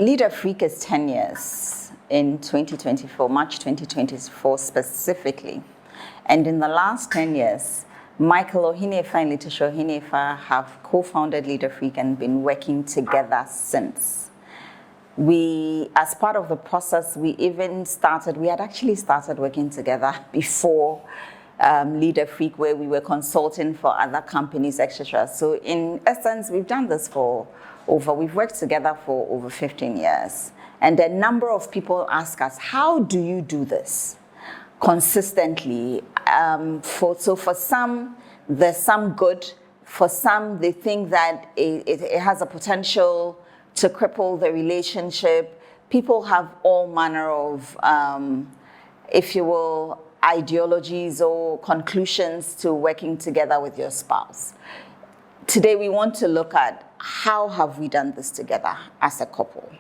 Leader Freak is 10 years in 2024, March 2024 specifically. And in the last 10 years, Michael Ohinefa and Letitia Ohinefa have co-founded Leader Freak and been working together since. As part of the process, we had actually started working together before Leader Freak, where we were consulting for other companies, etc. So in essence, we've done this we've worked together for over 15 years. And a number of people ask us, how do you do this consistently? For some, there's some good. For some, they think that it has a potential to cripple the relationship. People have all manner of, if you will, ideologies or conclusions to working together with your spouse. Today, we want to look at how have we done this together as a couple?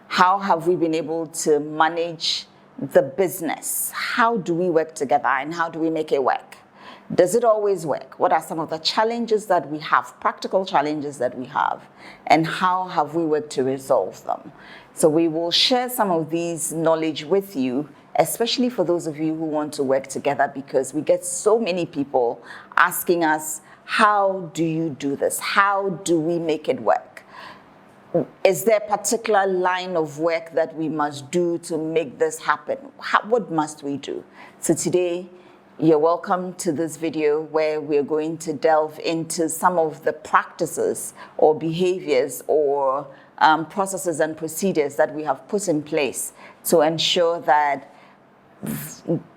How have we been able to manage the business? How do we work together and how do we make it work? Does it always work? What are some of the challenges that we have, practical challenges that we have, and how have we worked to resolve them? So we will share some of these knowledge with you, especially for those of you who want to work together, because we get so many people asking us, how do you do this? How do we make it work? Is there a particular line of work that we must do to make this happen? What must we do? So today, you're welcome to this video where we're going to delve into some of the practices or behaviors or processes and procedures that we have put in place to ensure that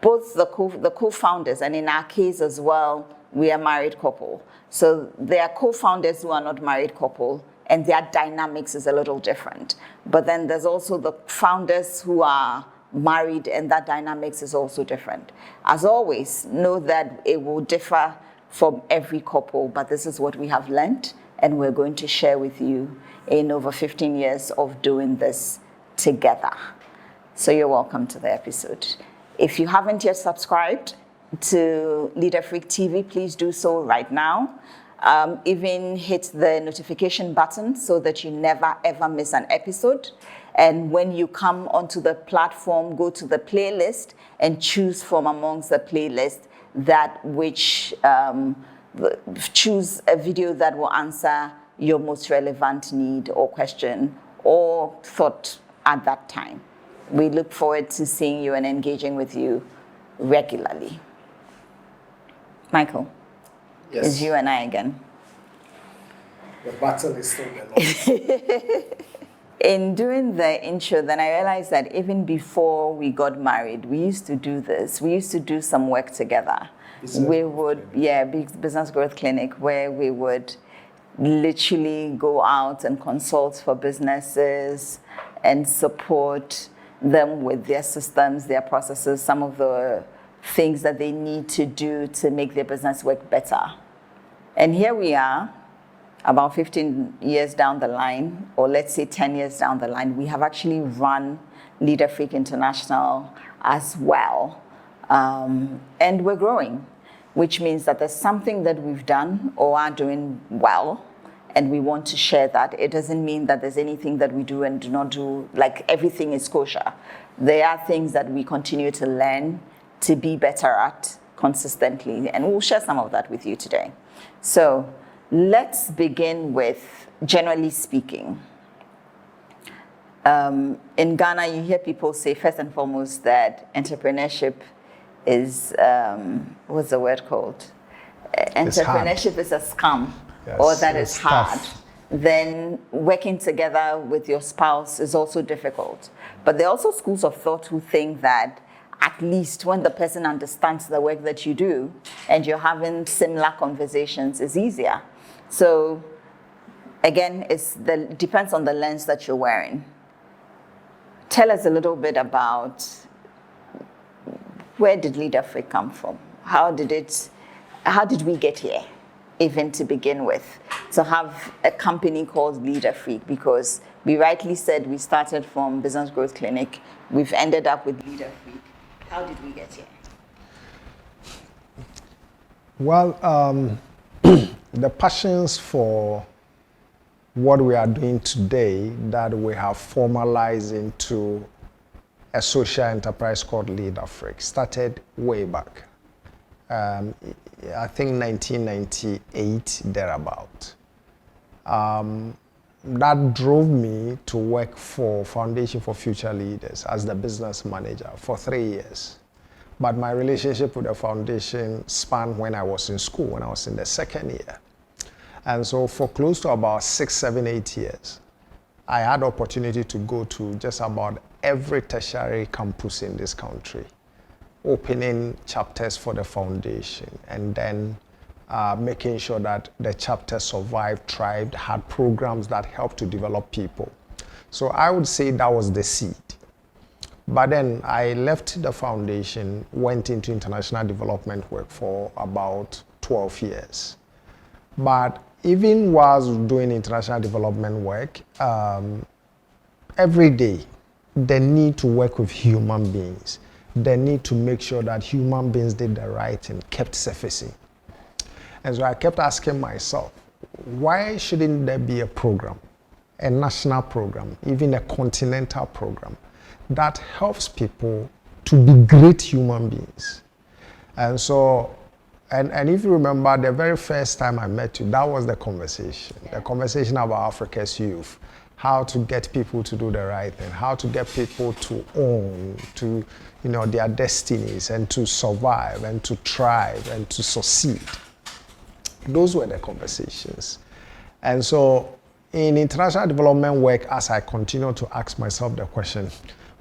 both the co-founders, and in our case as well, we are married couple. So there are co-founders who are not married couple, and their dynamics is a little different. But then there's also the founders who are married, and that dynamics is also different. As always, know that it will differ from every couple, but this is what we have learned, and we're going to share with you in over 15 years of doing this together. So you're welcome to the episode. If you haven't yet subscribed to Leader Freak TV, please do so right now. Even hit the notification button so that you never ever miss an episode. And when you come onto the platform, go to the playlist and choose from amongst the playlist that which, choose a video that will answer your most relevant need or question or thought at that time. We look forward to seeing you and engaging with you regularly. Michael, yes. It's you and I again. The battle is still the Lord's. In doing the intro, then I realized that even before we got married, we used to do this. We used to do some work together. Business Growth Clinic, where we would literally go out and consult for businesses and support them with their systems, their processes, some of the things that they need to do to make their business work better. And here we are, about 15 years down the line, or let's say 10 years down the line, we have actually run Leader Freak International as well. And we're growing, which means that there's something that we've done or are doing well, and we want to share that. It doesn't mean that there's anything that we do and do not do, like everything is kosher. There are things that we continue to learn to be better at consistently, and we'll share some of that with you today. So let's begin with, generally speaking, in Ghana, you hear people say, first and foremost, that entrepreneurship is, what's the word called? Entrepreneurship is a scam, yes, or that it's hard. Tough. Then working together with your spouse is also difficult. But there are also schools of thought who think that at least when the person understands the work that you do and you're having similar conversations, is easier. So again, it depends on the lens that you're wearing. Tell us a little bit about, where did Leader Freak come from? How did we get here, even to begin with, to have a company called Leader Freak? Because we rightly said we started from Business Growth Clinic. We've ended up with Leader Freak. How did we get here? Well, the passions for what we are doing today that we have formalized into a social enterprise called Lead Africa. Started way back, I think 1998, thereabout. That drove me to work for Foundation for Future Leaders as the business manager for 3 years. But my relationship with the foundation spanned when I was in school, when I was in the second year. And so for close to about 6, 7, 8 years, I had opportunity to go to just about every tertiary campus in this country, opening chapters for the foundation, and then making sure that the chapter survived, thrived, had programs that helped to develop people. So I would say that was the seed. But then I left the foundation, went into international development work for about 12 years. But even whilst doing international development work, every day, the need to work with human beings, the need to make sure that human beings did the right thing kept surfacing. And so I kept asking myself, why shouldn't there be a program, a national program, even a continental program, that helps people to be great human beings? And so, and if you remember, the very first time I met you, that was the conversation about Africa's youth, how to get people to do the right thing, how to get people to own, to, their destinies, and to survive, and to thrive, and to succeed. Those were the conversations. And so in international development work, as I continue to ask myself the question,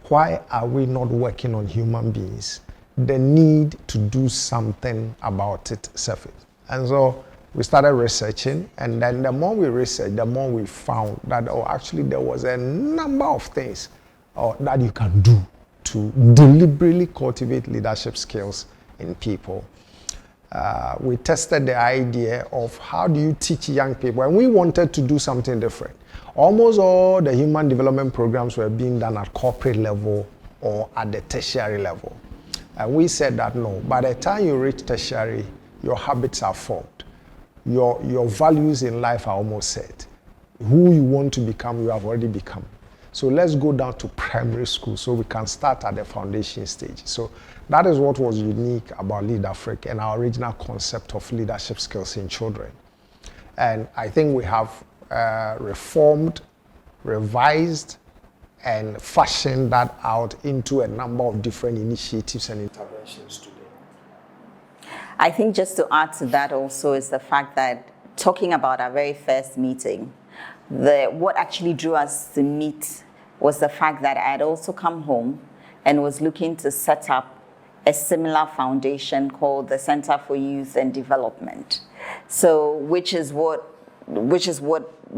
why are we not working on human beings? The need to do something about it surfaced. And so we started researching, and then the more we researched, the more we found that, actually there was a number of things that you can do to deliberately cultivate leadership skills in people. We tested the idea of how do you teach young people, and we wanted to do something different. Almost all the human development programs were being done at corporate level or at the tertiary level. And we said that no, by the time you reach tertiary, your habits are formed. Your values in life are almost set. Who you want to become, you have already become. So let's go down to primary school so we can start at the foundation stage. So that is what was unique about Lead Africa and our original concept of leadership skills in children. And I think we have reformed, revised, and fashioned that out into a number of different initiatives and interventions today. I think just to add to that also is the fact that talking about our very first meeting, what actually drew us to meet was the fact that I had also come home and was looking to set up a similar foundation called the Center for Youth and Development. So, which is what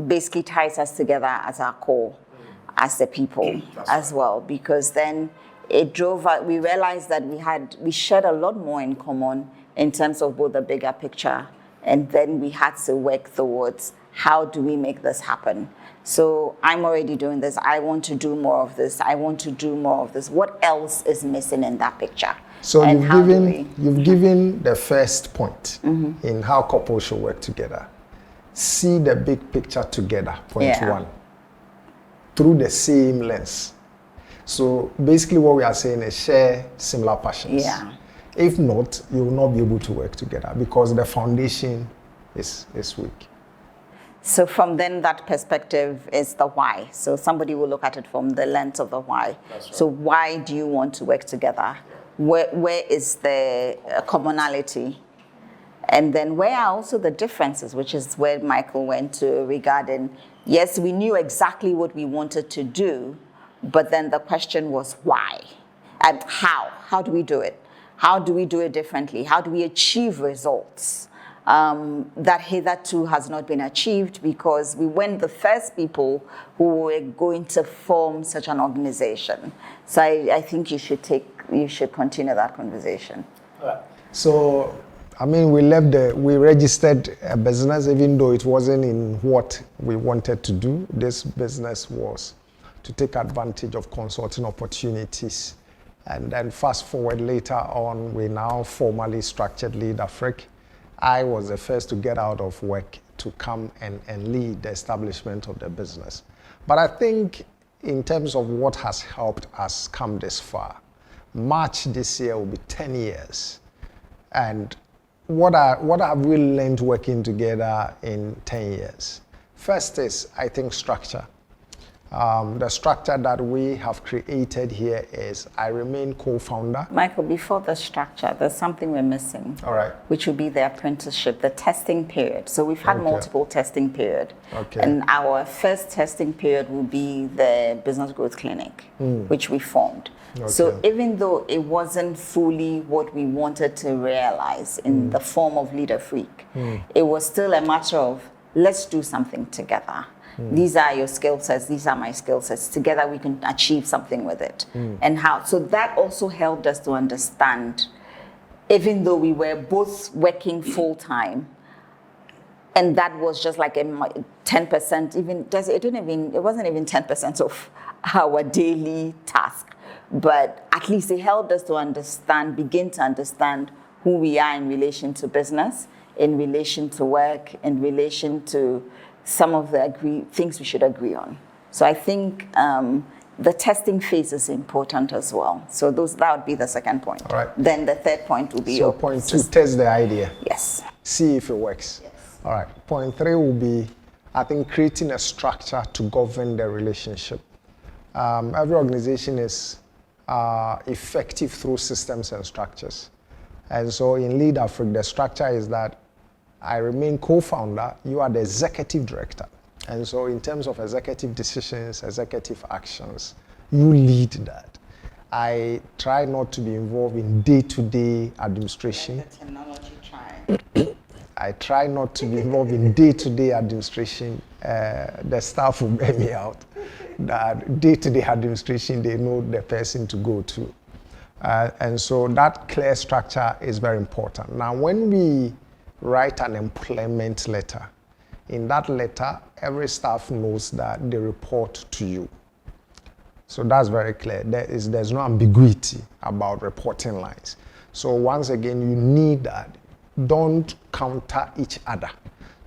basically ties us together as our core, as the people as well, because then it drove us, we realized that we shared a lot more in common in terms of both the bigger picture, and then we had to work towards how do we make this happen. So I'm already doing this, I want to do more of this, I want to do more of this. What else is missing in that picture? So you've given the first point in how couples should work together. See the big picture together, point one, through the same lens. So basically what we are saying is share similar passions. Yeah. If not, you will not be able to work together because the foundation is weak. So from then that perspective is the why. So somebody will look at it from the lens of the why. That's right. So why do you want to work together? Where is the commonality? And then where are also the differences, which is where Michael went to regarding, yes, we knew exactly what we wanted to do, but then the question was why? And how? How do we do it? How do we do it differently? How do we achieve results that hitherto has not been achieved, because we weren't the first people who were going to form such an organization. So I think you should continue that conversation. So, I mean, we registered a business even though it wasn't in what we wanted to do. This business was to take advantage of consulting opportunities. And then fast forward later on, we now formally structured Lead Africa. I was the first to get out of work to come and lead the establishment of the business. But I think in terms of what has helped us come this far, March this year will be 10 years. And what have we learned working together in 10 years? First is, I think, structure. The structure that we have created here is I remain co-founder. Michael, before the structure, there's something we're missing. All right. Which would be the apprenticeship, the testing period. So we've had multiple testing period. Okay. And our first testing period will be the Business Growth Clinic, which we formed. Okay. So even though it wasn't fully what we wanted to realize in the form of Leader Freak, it was still a matter of let's do something together. These are your skill sets, these are my skill sets. Together we can achieve something with it. And how? So that also helped us to understand, even though we were both working full time, and that was just like a 10%, it wasn't even 10% of our daily task. But at least it helped us to begin to understand who we are in relation to business, in relation to work, in relation to some of the things we should agree on. So I think the testing phase is important as well. So that would be the second point. All right. Then the third point will be So point 2, test the idea. Yes. See if it works. Yes. All right. Point 3 will be, I think, creating a structure to govern the relationship. Every organization is effective through systems and structures. And so in Lead Africa, the structure is that I remain co-founder, you are the executive director. And so in terms of executive decisions, executive actions, you lead that. I try not to be involved in day-to-day administration. Like the technology try. I try not to be involved in day-to-day administration. The staff will bear me out. That day-to-day administration, they know the person to go to. And so that clear structure is very important. Now, when we write an employment letter, in that letter, every staff knows that they report to you. So that's very clear. There's no ambiguity about reporting lines. So once again, you need that. Don't counter each other.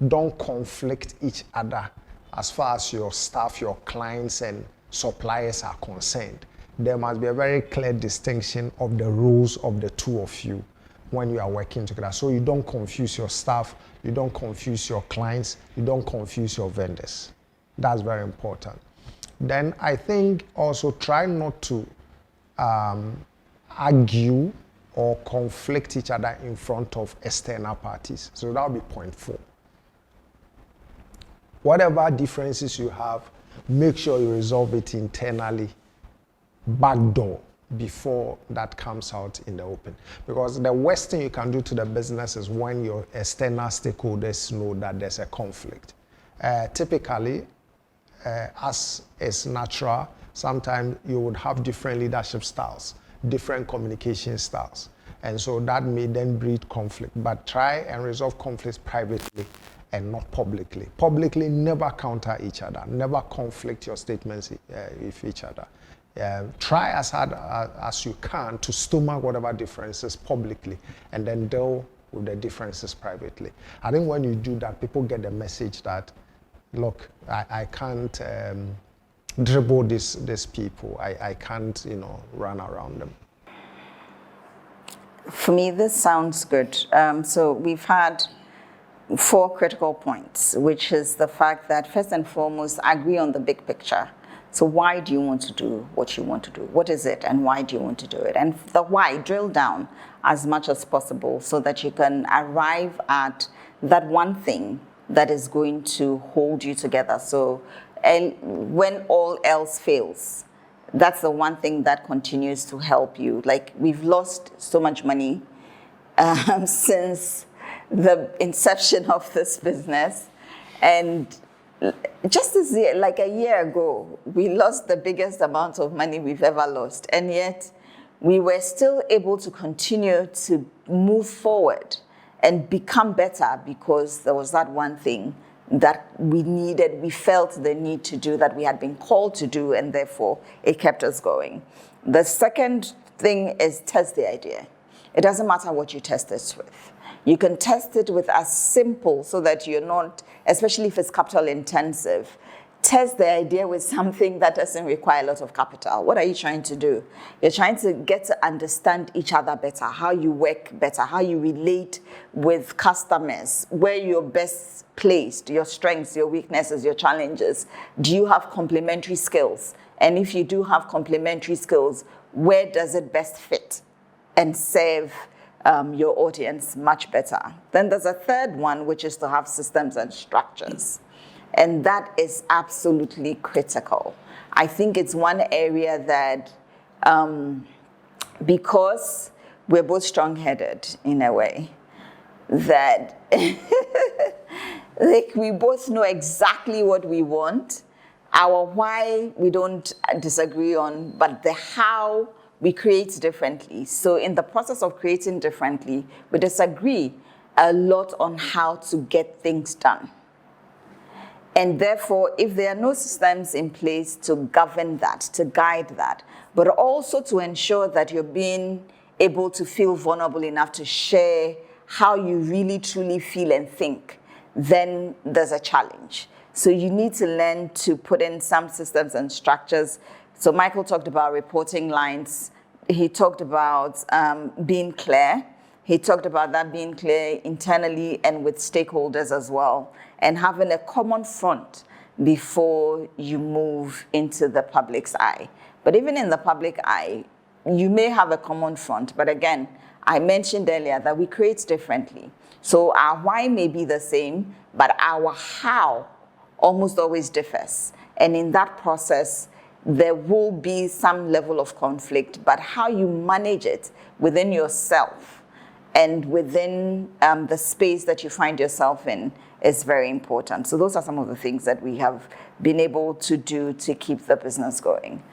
Don't conflict each other as far as your staff, your clients, and suppliers are concerned. There must be a very clear distinction of the roles of the two of you when you are working together. So you don't confuse your staff, you don't confuse your clients, you don't confuse your vendors. That's very important. Then I think also try not to argue or conflict each other in front of external parties. So that will be point 4. Whatever differences you have, make sure you resolve it internally, backdoor, before that comes out in the open. Because the worst thing you can do to the business is when your external stakeholders know that there's a conflict. Typically, as is natural, sometimes you would have different leadership styles, different communication styles. And so that may then breed conflict. But try and resolve conflicts privately and not publicly. Publicly, never counter each other, never conflict your statements with each other. Try as hard as you can to stomach whatever differences publicly and then deal with the differences privately. I think when you do that, people get the message that, look, I can't dribble these people. I can't, run around them. For me, this sounds good. So we've had 4 critical points, which is the fact that first and foremost, agree on the big picture. So why do you want to do what you want to do? What is it and why do you want to do it? And the why, drill down as much as possible so that you can arrive at that one thing that is going to hold you together. So and when all else fails, that's the one thing that continues to help you. Like, we've lost so much money since the inception of this business. And just this year, like a year ago, we lost the biggest amount of money we've ever lost. And yet we were still able to continue to move forward and become better because there was that one thing that we felt the need to do, that we had been called to do, and therefore it kept us going. The second thing is test the idea. It doesn't matter what you test this with. You can test it with as simple so that you're not, especially if it's capital intensive, test the idea with something that doesn't require a lot of capital. What are you trying to do? You're trying to get to understand each other better, how you work better, how you relate with customers, where you're best placed, your strengths, your weaknesses, your challenges. Do you have complementary skills? And if you do have complementary skills, where does it best fit and serve your audience much better? Then there's a third one, which is to have systems and structures. And that is absolutely critical. I think it's one area that, because we're both strong-headed in a way, that like we both know exactly what we want. Our why we don't disagree on, but the how we create differently. So in the process of creating differently, we disagree a lot on how to get things done. And therefore, if there are no systems in place to govern that, to guide that, but also to ensure that you're being able to feel vulnerable enough to share how you really truly feel and think, then there's a challenge. So you need to learn to put in some systems and structures. So Michael talked about reporting lines. He talked about being clear. He talked about that being clear internally and with stakeholders as well, and having a common front before you move into the public's eye. But even in the public eye, you may have a common front, but again, I mentioned earlier that we create differently. So our why may be the same, but our how almost always differs. And in that process, there will be some level of conflict, but how you manage it within yourself and within the space that you find yourself in is very important. So those are some of the things that we have been able to do to keep the business going.